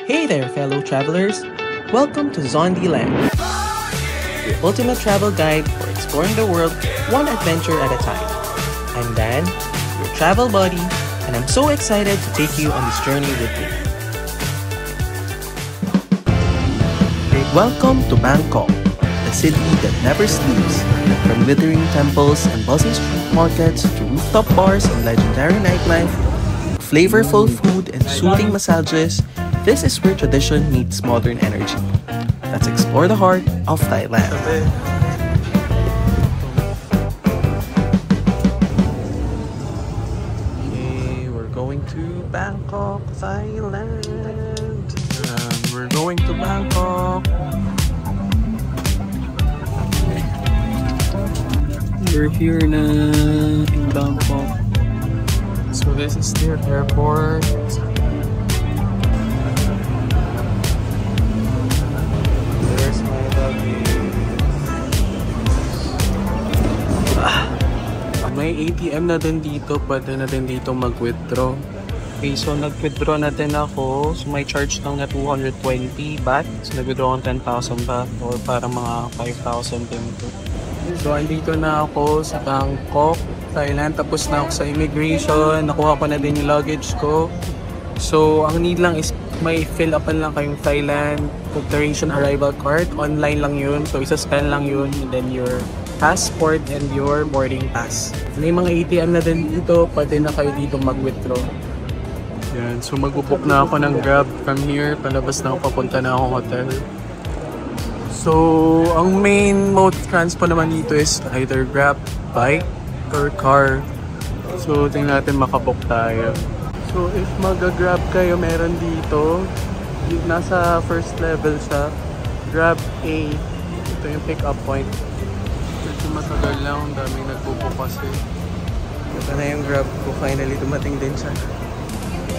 Hey there, fellow travelers! Welcome to Zondi Land, your ultimate travel guide for exploring the world one adventure at a time. I'm Dan, your travel buddy, and I'm so excited to take you on this journey with me. Welcome to Bangkok, the city that never sleeps. From glittering temples and buzzing street markets to rooftop bars and legendary nightlife, flavorful food and soothing massages, this is where tradition meets modern energy. Let's explore the heart of Thailand. Okay, we're going to Bangkok, Thailand. We're going to Bangkok. We're here na in Bangkok. So this is their airport. There's my luggage. May ATM na din dito, pwede na din dito mag-withdraw. Okay, so nag-withdraw na din ako. So may charge lang na 220 baht. So nag-withdraw akong 10,000 baht or para mga 5,000 din ito. So andito na ako sa Bangkok, Thailand. Tapos na ako sa immigration. Nakuha ko na din yung luggage ko. So ang need lang is may fill upan lang kayong Thailand Declaration Arrival Card. Online lang yun. So isa-scan lang yun. And then your passport and your boarding pass. May mga ATM na din dito. Pwede na kayo dito mag-withdraw. Yan. So mag-book na ako ng Grab from here. Palabas na ako. Papunta na akong hotel. So, ang main mode of transport naman dito is either Grab, bike, or car. So, tingnan natin makabook tayo. So, if mag-grab kayo, meron dito. Nasa first level siya. Grab A. Ito yung pick-up point. Medyo matagal lang. Ang daming nagbubook kasi. Ito na yung Grab ko. Finally, dumating din siya.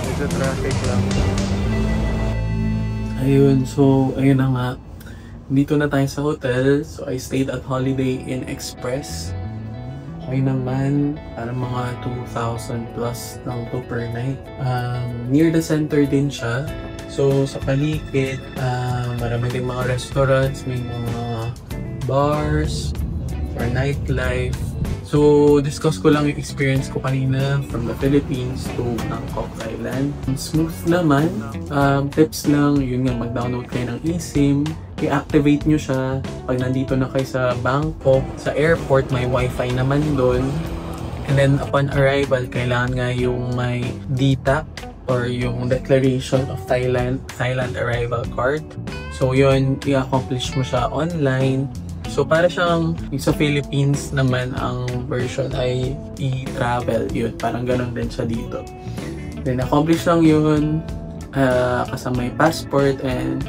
Medyo traffic lang. Ayun. So, ayun na nga. Dito na tayo sa hotel. So, I stayed at Holiday Inn Express. Okay naman. Parang mga 2,000 plus lang to per night. Near the center din siya. So, sa paligid, marami din mga restaurants, may mga bars, for nightlife. So, discuss ko lang yung experience ko kanina from the Philippines to Bangkok, Thailand. Smooth naman. Tips lang, yun nga, mag-download kayo ng eSIM. I-activate nyo siya pag nandito na kayo sa Bangkok. Sa airport, may wifi naman doon. And then, upon arrival, kailangan nga yung may DTAC or yung Declaration of Thailand Arrival Card. So, yun, i-accomplish mo siya online. So, para siyang sa Philippines naman, ang version ay e-travel. Yun, parang ganun din siya dito. Then, accomplish lang yun. Kasama yung passport and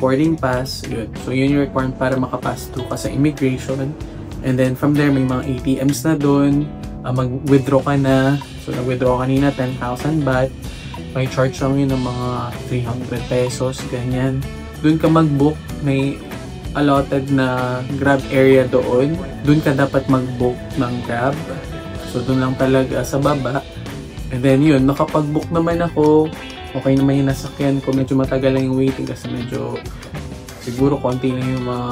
boarding pass. Yun. So, yun yung requirement para makapass through ka sa immigration. And then, from there, may mga ATMs na dun. Mag-withdraw ka na. So, nag-withdraw kanina, 10,000 baht. May charge lang yun ng mga 300 pesos, ganyan. Dun ka mag-book. May allotted na Grab area doon. Doon ka dapat mag-book ng Grab. So, doon lang talaga sa baba. And then yun, nakapag-book naman ako. Okay naman yung nasakyan ko. Medyo matagal lang yung waiting kasi medyo siguro konti na yung mga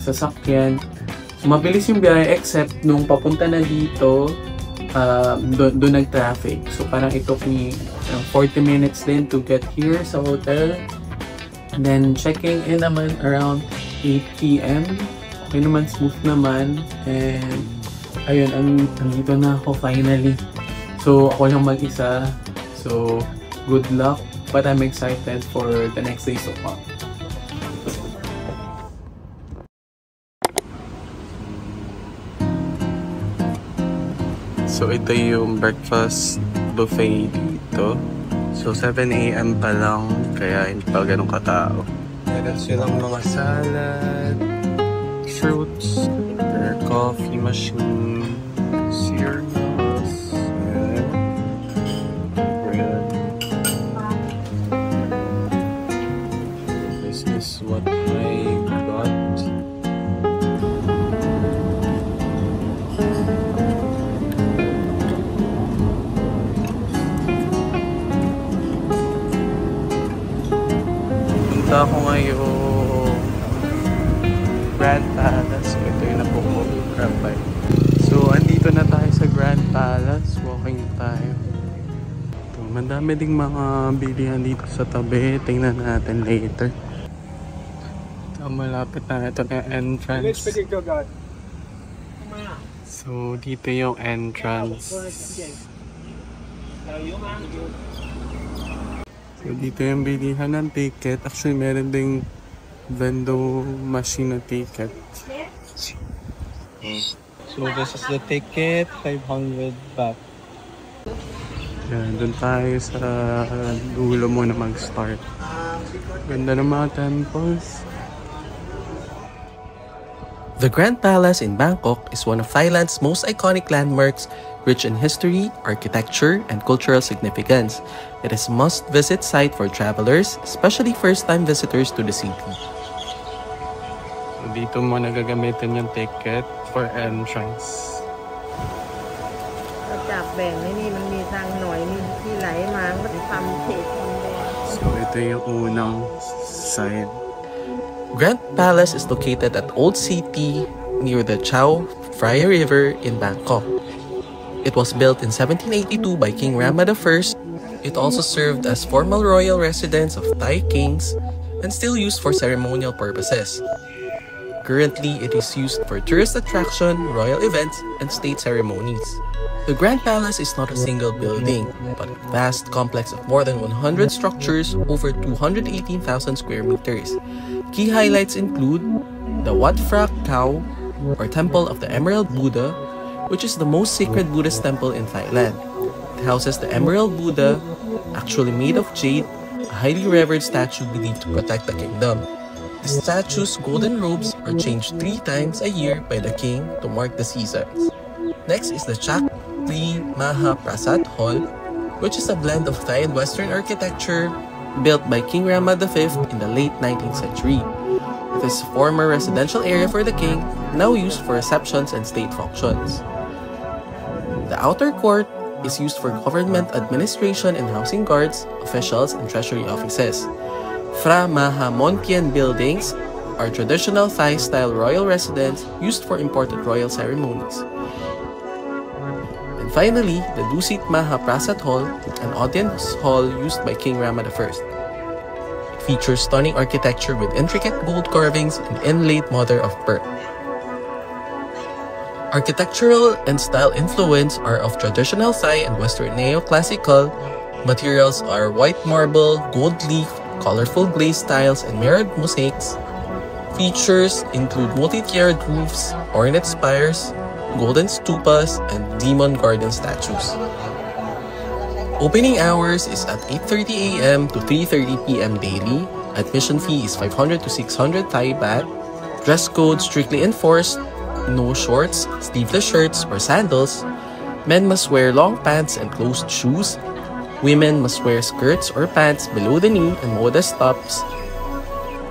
sasakyan. So, mabilis yung biyahe except nung papunta na dito, doon nag-traffic. So, parang it took me 40 minutes din to get here sa hotel. And then, checking in naman around 8 p.m. Okay naman, smooth naman. And, ayun, andito na ako finally. So, ako lang mag-isa. So, good luck. But I'm excited for the next days to come. So, ito yung breakfast buffet dito. So, 7 a.m. pa lang, kaya hindi pa ganun katao. Meron silang mga salad, fruits, their coffee machine, cereals, bread. This is what I got. Punta ako ngayon Grand Palace. So, ito yung napupunta by. So, andito na tayo sa Grand Palace. Walking tayo. Ito, madami ding mga bilihan dito sa tabi. Tingnan natin later. Ito, malapit na. Ito na entrance. So, dito yung entrance. So, dito yung bilihan ng ticket. Actually, meron ding vending machine na ticket. So, this is the ticket. 500 baht. Yan, dun tayo sa dulo muna mag-start. Ganda ng mga temples. The Grand Palace in Bangkok is one of Thailand's most iconic landmarks, rich in history, architecture, and cultural significance. It is a must-visit site for travelers, especially first-time visitors to the city. So, dito mo nagagamitin yung ticket for entrance. So, ito yung unang side. Grand Palace is located at Old City near the Chao Phraya River in Bangkok. It was built in 1782 by King Rama I. It also served as formal royal residence of Thai kings and still used for ceremonial purposes. Currently, it is used for tourist attraction, royal events, and state ceremonies. The Grand Palace is not a single building, but a vast complex of more than 100 structures over 218,000 square meters. Key highlights include the Wat Phra Kaew, or Temple of the Emerald Buddha, which is the most sacred Buddhist temple in Thailand. It houses the Emerald Buddha, actually made of jade, a highly revered statue believed to protect the kingdom. The statue's golden robes are changed 3 times a year by the king to mark the seasons. Next is the Chak Tri Maha Prasat Hall, which is a blend of Thai and Western architecture built by King Rama V in the late 19th century. It is a former residential area for the king, now used for receptions and state functions. The outer court is used for government administration and housing guards, officials, and treasury offices. Phra Maha Montian buildings are traditional Thai-style royal residence used for important royal ceremonies. And finally, the Dusit Maha Prasat Hall, an audience hall used by King Rama I. It features stunning architecture with intricate gold carvings and inlaid mother of pearl. Architectural and style influence are of traditional Thai and Western neoclassical. Materials are white marble, gold leaf, colorful glazed tiles, and mirrored mosaics. Features include multi-tiered roofs, ornate spires, golden stupas, and demon garden statues. Opening hours is at 8:30 a.m. to 3:30 p.m. daily. Admission fee is 500 to 600 Thai baht. Dress code strictly enforced. No shorts, sleeveless shirts, or sandals. Men must wear long pants and closed shoes. Women must wear skirts or pants below the knee and modest tops.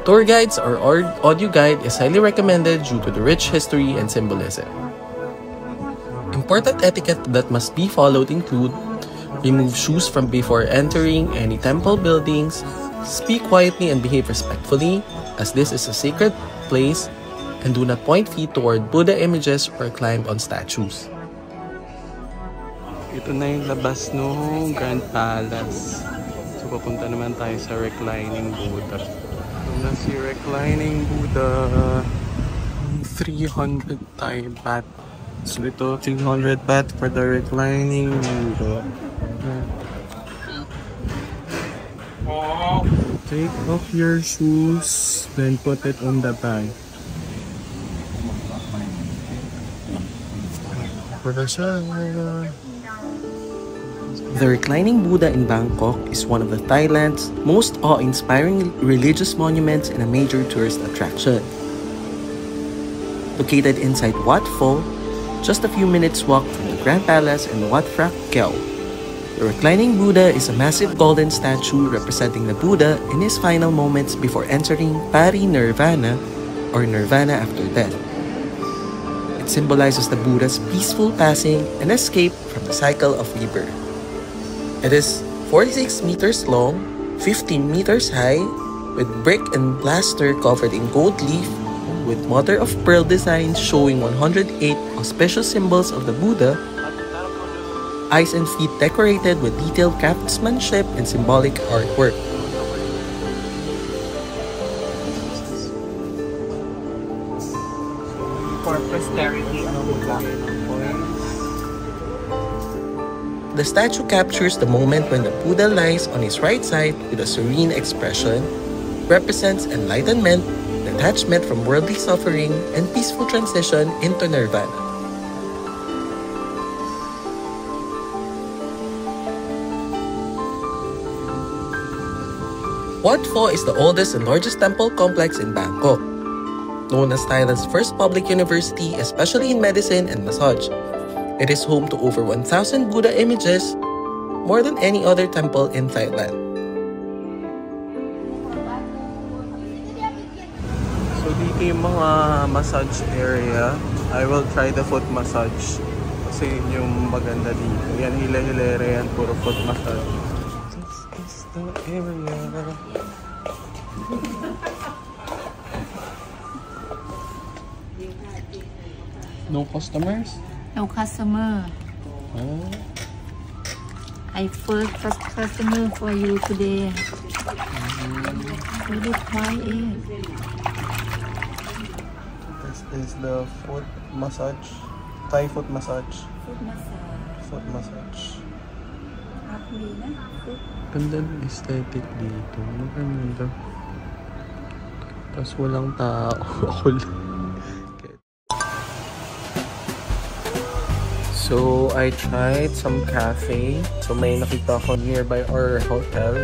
Tour guides or audio guide is highly recommended due to the rich history and symbolism. Important etiquette that must be followed include: remove shoes from before entering any temple buildings, speak quietly and behave respectfully, as this is a sacred place, and do not point feet toward Buddha images or climb on statues. Ito na yung labas ng Grand Palace. So, papunta naman tayo sa reclining Buddha. Ito na si reclining Buddha. 300 Thai baht. So, ito 300 baht for the reclining Buddha. Take off your shoes, then put it on the bag. The reclining Buddha in Bangkok is one of Thailand's most awe-inspiring religious monuments and a major tourist attraction. Located inside Wat Pho, just a few minutes walk from the Grand Palace and Wat Phra Kaew. The reclining Buddha is a massive golden statue representing the Buddha in his final moments before entering Parinirvana, or nirvana after death. It symbolizes the Buddha's peaceful passing and escape from the cycle of rebirth. It is 46 meters long, 15 meters high, with brick and plaster covered in gold leaf, with mother of pearl designs showing 108 auspicious symbols of the Buddha, eyes and feet decorated with detailed craftsmanship and symbolic artwork. For posterity, the statue captures the moment when the Buddha lies on his right side with a serene expression, represents enlightenment, detachment from worldly suffering, and peaceful transition into nirvana. Wat Pho is the oldest and largest temple complex in Bangkok. Known as Thailand's first public university, especially in medicine and massage, it is home to over 1,000 Buddha images, more than any other temple in Thailand. So dito yung mga massage area. I will try the foot massage. Kasi yun yung maganda dito. Yan, hila-hilera yan. Puro foot massage. This is the area. No customers? No customer. Oh. I first customer for you today. Really try it. This is the foot massage. Thai foot massage. Foot massage. Foot massage. Happy na? Foot. Ganda ng aesthetic dito. Maganda. Tapos walang tao. Ako lang. So, I tried some cafe. So, may nakita ko nearby our hotel.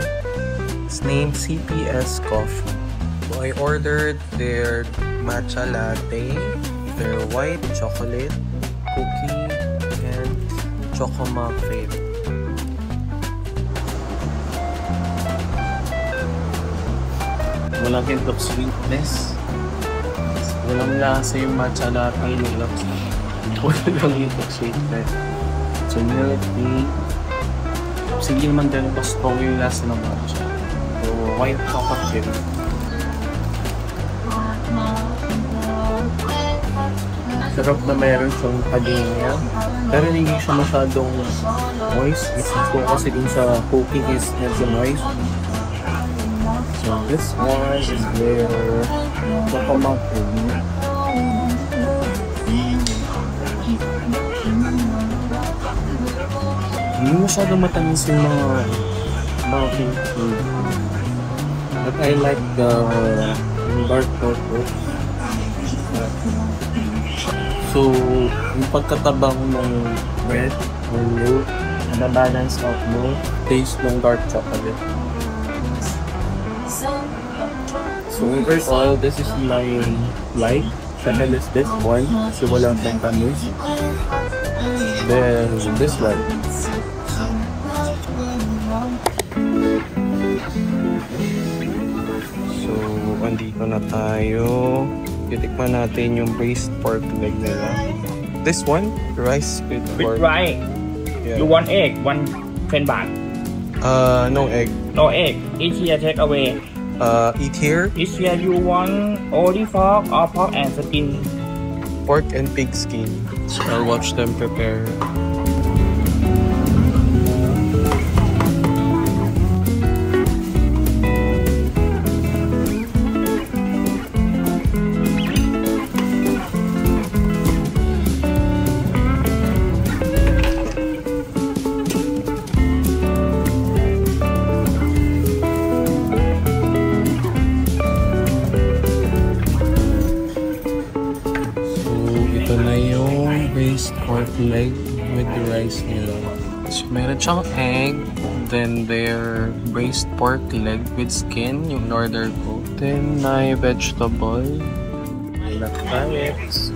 It's named CPS Coffee. So, I ordered their matcha latte, their white chocolate, cookie, and choco muffin. Walang hint of sweetness. Walang lasa yung matcha latte nila. Wala lang hint of sweetness. So, milk tea. Sige naman din mas strong yung lasa ng matcha. So, white chocolate. Sarap na mayroon siyang padenya. Pero hindi siya masyadong moist. Gusto ko kasi din sa cookie is medyo moist. So this one is their choco muffin. Hindi masyadong matamis yung mga muffin food. But I like the dark chocolate. So, yung pagkatabang ng bread or milk, and the balance of milk, taste ng dark chocolate. So, overall, this is my like. Second is this one, kasi walang tamis. Then, this one. So, andito na tayo. Titikman natin yung braised pork leg nila. This one, rice with pork. With rice. Yeah. You want egg? 1 baht. No egg. No egg. Each here take away. Eat here. Each here you want only pork or pork and skin. Pork and pig skin. So I'll watch them prepare. Pork leg with the rice nila. So, meron siyang egg, then their braised pork leg with skin, yung order ko. Then, may vegetable, black carrots,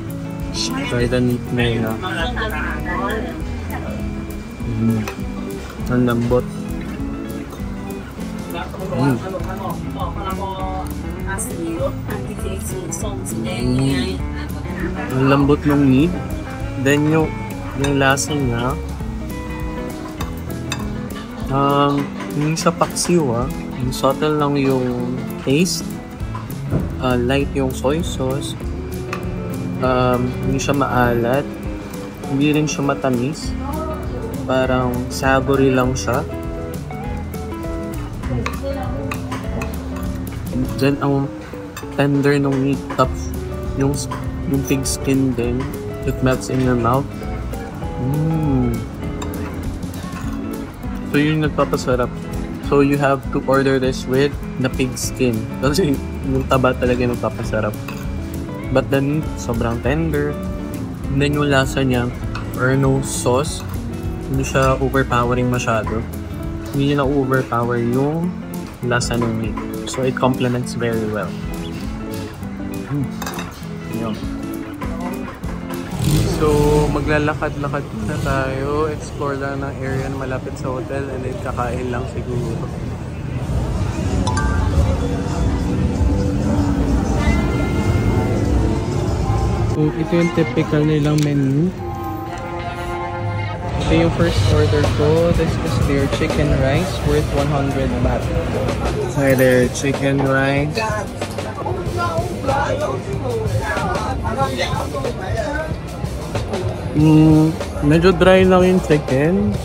try the meat nila. Ang lambot. Ang lambot ng meat. Then yung lasa niya, hindi sa paksiw Subtle lang yung taste. Light yung soy sauce. Hindi siya maalat. Hindi rin siya matamis. Parang savory lang siya. Then ang tender ng meat, tapos yung pig skin din, it melts in your mouth. So yun yung nagpapasarap. So you have to order this with the pig skin. Kasi yung taba talaga yung nagpapasarap. But the meat, sobrang tender. And then yung lasa niya, or no sauce, hindi siya overpowering masyado. Hindi niya na-overpower yung lasa ng meat. So it complements very well. Yun. So maglalakad-lakad na tayo. Explore lang ng area na malapit sa hotel and then kakain lang siguro. So ito yung typical nilang menu. Ito yung first order ko. This is their chicken rice worth 100 baht. Hi there, chicken rice. Medyo dry lang yung chicken.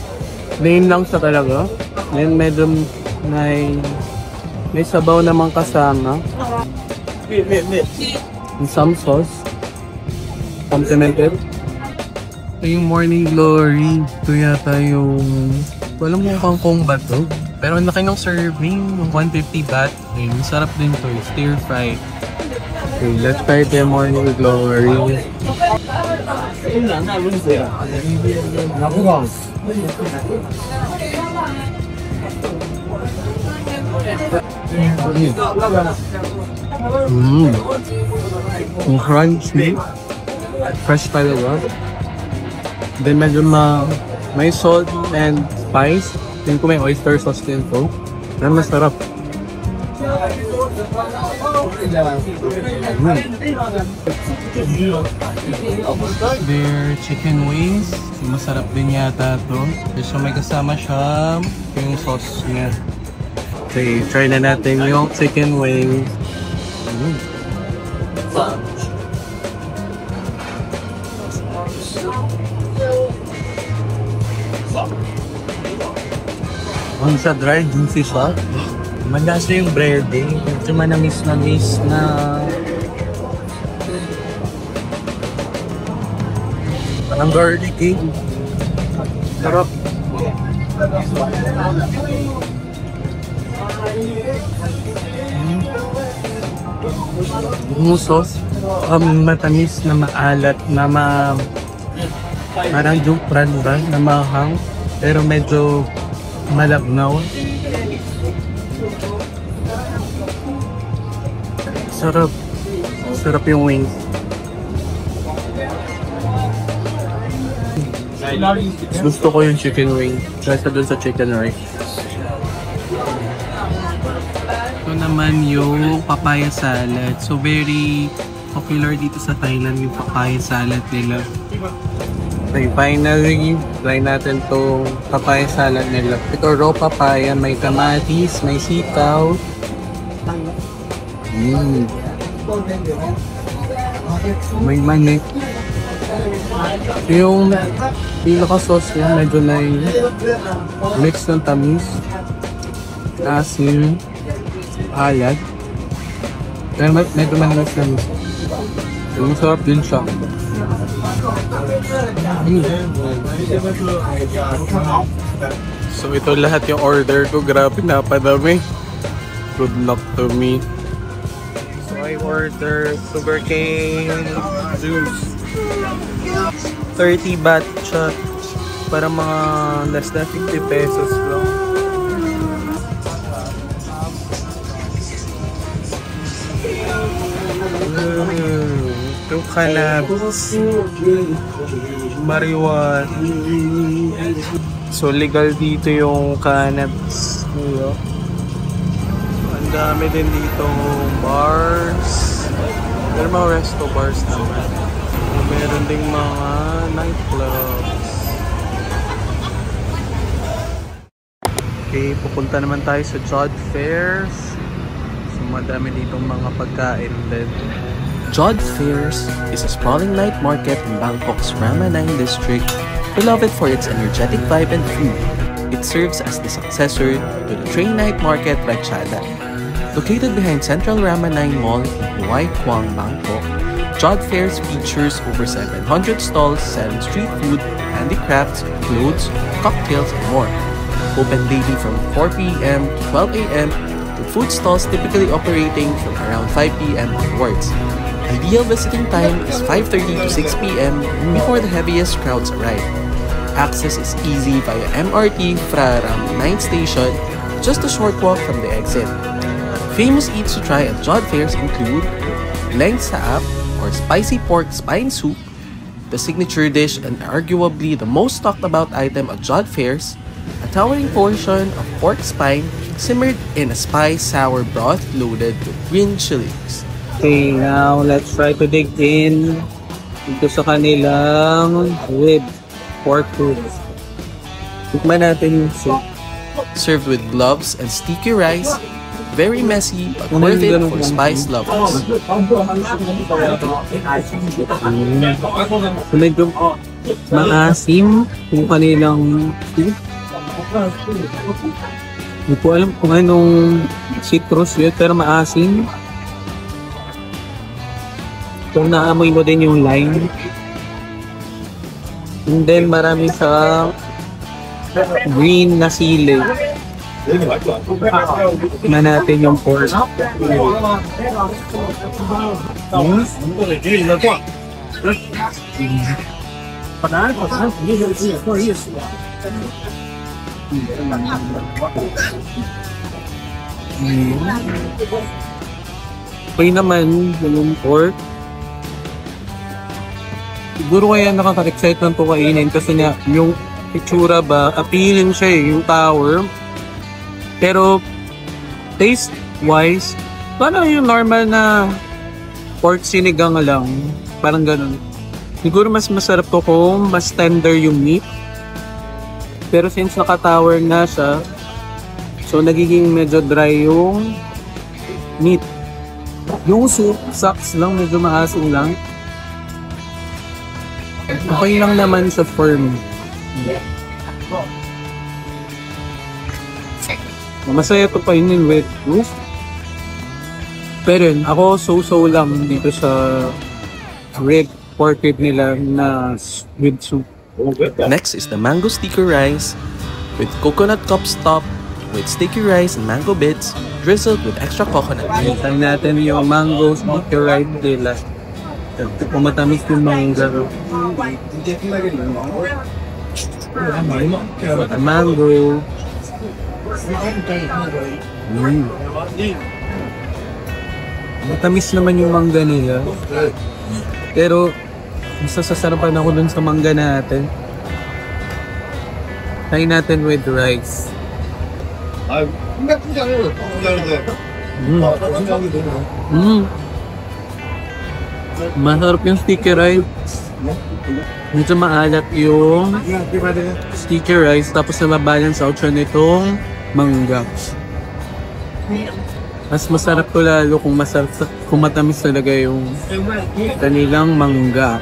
Plain lang siya talaga. Then medyo may sabaw naman kasama. And some sauce. Complemented. Ito yung morning glory. Ito yata yung... Walang mong kangkong ba to? Pero ang laki ng serving. 150 baht. Ayun, sarap din to. Stir fry. Okay, let's try the morning glory. Crunchy. Fresh talaga. Then medyo may salt and spice. Tingin ko may oyster sauce din po. Pero masarap. Their chicken wings. Masarap din yata to. So may kasama siya yung sauce niya. Okay, try na natin yung chicken wings. Ang sa dry, juicy siya. Malasa yung bread eh. Medyo manamis na parang garlicky. Sarap. Yung sauce, matamis na maalat na parang jukran ba na mahang pero medyo malabnaw. Sarap. Sarap yung wings. Gusto ko yung chicken wing kaysa dun sa chicken rice. Ito naman yung papaya salad. So very popular dito sa Thailand yung papaya salad nila. Okay, finally, try natin itong papaya salad nila. Ito raw papaya, may kamatis, may sitaw. May manik. Yung pinaka-sauce niya, medyo na mix ng tamis, asin, alat. Pero medyo managas na mix. Yung sarap din siya. So ito lahat yung order ko. Grabe, napadami. Good luck to me. So I ordered sugarcane juice. 30 baht siya. Para mga less than 50 pesos lang. Ito cannabis. Marijuana. So legal dito yung cannabis. Ang dami din dito bars. Pero mga resto bars naman. Meron ding mga nightclubs. Okay, pupunta naman tayo sa Jod Fairs. So madami ditong mga pagkain din. Jod Fairs is a sprawling night market in Bangkok's Ramanang district, beloved for its energetic vibe and food. It serves as the successor to the train night market Ratchada. Located behind Central Ramanang Mall in Huay Quang, Bangkok, Jod Fairs features over 700 stalls selling street food, handicrafts, clothes, cocktails, and more. Open daily from 4 p.m. to 12 a.m. with food stalls typically operating from around 5 p.m. onwards. Ideal visiting time is 5:30 to 6 p.m. before the heaviest crowds arrive. Access is easy via MRT Fraram 9 station, just a short walk from the exit. Famous eats to try at Jod Fairs include Leng Saap or spicy pork spine soup, the signature dish and arguably the most talked about item at Jod Fairs, a towering portion of pork spine simmered in a spice sour broth loaded with green chilies. Okay, now let's try to dig in dito sa kanilang rib pork food. Tikman natin yung soup. Served with gloves and sticky rice, very messy but worth it for spice lovers. So medyo maasim yung kanilang soup. Hindi ko alam kung anong citrus yun, pero maasim. Kung naamoy mo din yung lime. And then marami sa green na sili. Tignan natin yung pork. Okay naman yung pork. Siguro kaya nakaka-excite to kainin kasi nga yung itsura ba, appealing siya yung tower. Pero taste-wise, parang yung normal na pork sinigang lang. Parang ganun. Siguro mas masarap to kung mas tender yung meat. Pero since naka-tower na siya, so nagiging medyo dry yung meat. Yung soup, sucks lang, medyo maasim lang. Okay lang naman sa for me. Masaya to pa yun with roof. Pero yun, ako so-so lang dito sa rib, pork rib nila na with soup. Next is the mango sticky rice with coconut cups topped with sticky rice and mango bits drizzled with extra coconut milk. Try natin yung mango sticky rice nila. Kumatamis yung mango. Mango. Matamis naman yung mangga nila. Pero masasasarapan ako dun sa mangga natin. Try natin with rice. Masarap yung sticky rice. Medyo maalat yung sticky rice, tapos nababalance out siya nitong mangga. Mas masarap to lalo kung matamis talaga yung kanilang mangga.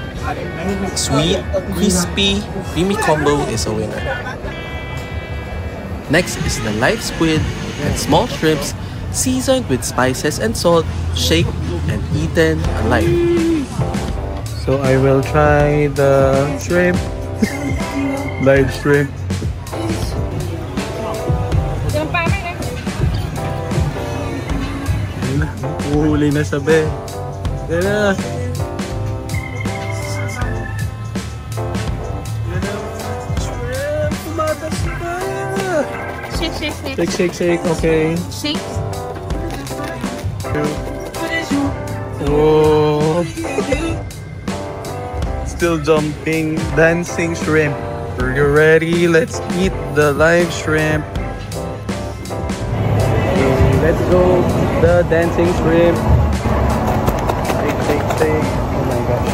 Sweet, crispy, creamy combo is a winner. Next is the live squid and small shrimps seasoned with spices and salt, shaked and eaten alive. So I will try the shrimp. Live shrimp. Uhuli na siya, be. Yan na. Shrimp! Tumatas na! Shake, shake, shake. Shake, shake, shake. Okay. Shake. Oh. Still jumping, dancing shrimp. Are you ready? Let's eat the live shrimp. Okay, let's go. The dancing shrimp. Shake, shake, shake. Oh my gosh.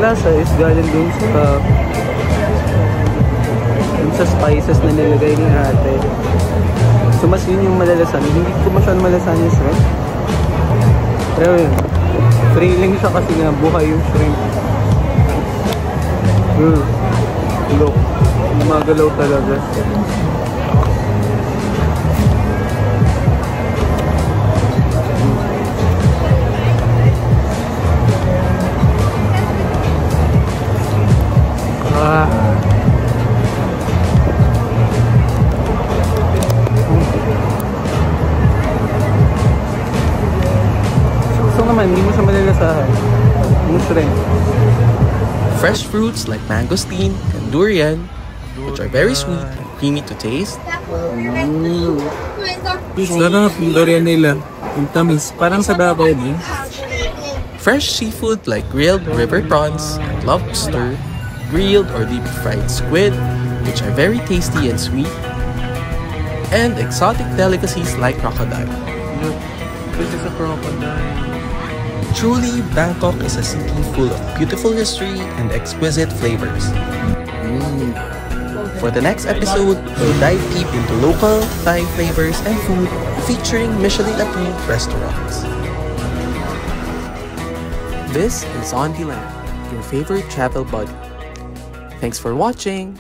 lasa is galing dun sa spices na nilagay ni ate. So mas yun yung malalasan. Hindi ko masyadong malasan yung shrimp. Pero yun, thrilling siya kasi nga buhay yung shrimp. Look, magalaw talaga. So naman, hindi mo siya malalasahan. Yung shrimp. Fresh fruits like mangosteen and durian, which are very sweet and creamy to taste. Sarap yung durian nila. Yung tamis. Parang sa Davao din. Fresh seafood like grilled river prawns and lobster, grilled or deep fried squid, which are very tasty and sweet, and exotic delicacies like crocodile. Look, this is a crocodile. Truly, Bangkok is a city full of beautiful history and exquisite flavors. For the next episode, we'll dive deep into local Thai flavors and food featuring Michelin-approved restaurants. This is On The Land, your favorite travel buddy. Thanks for watching!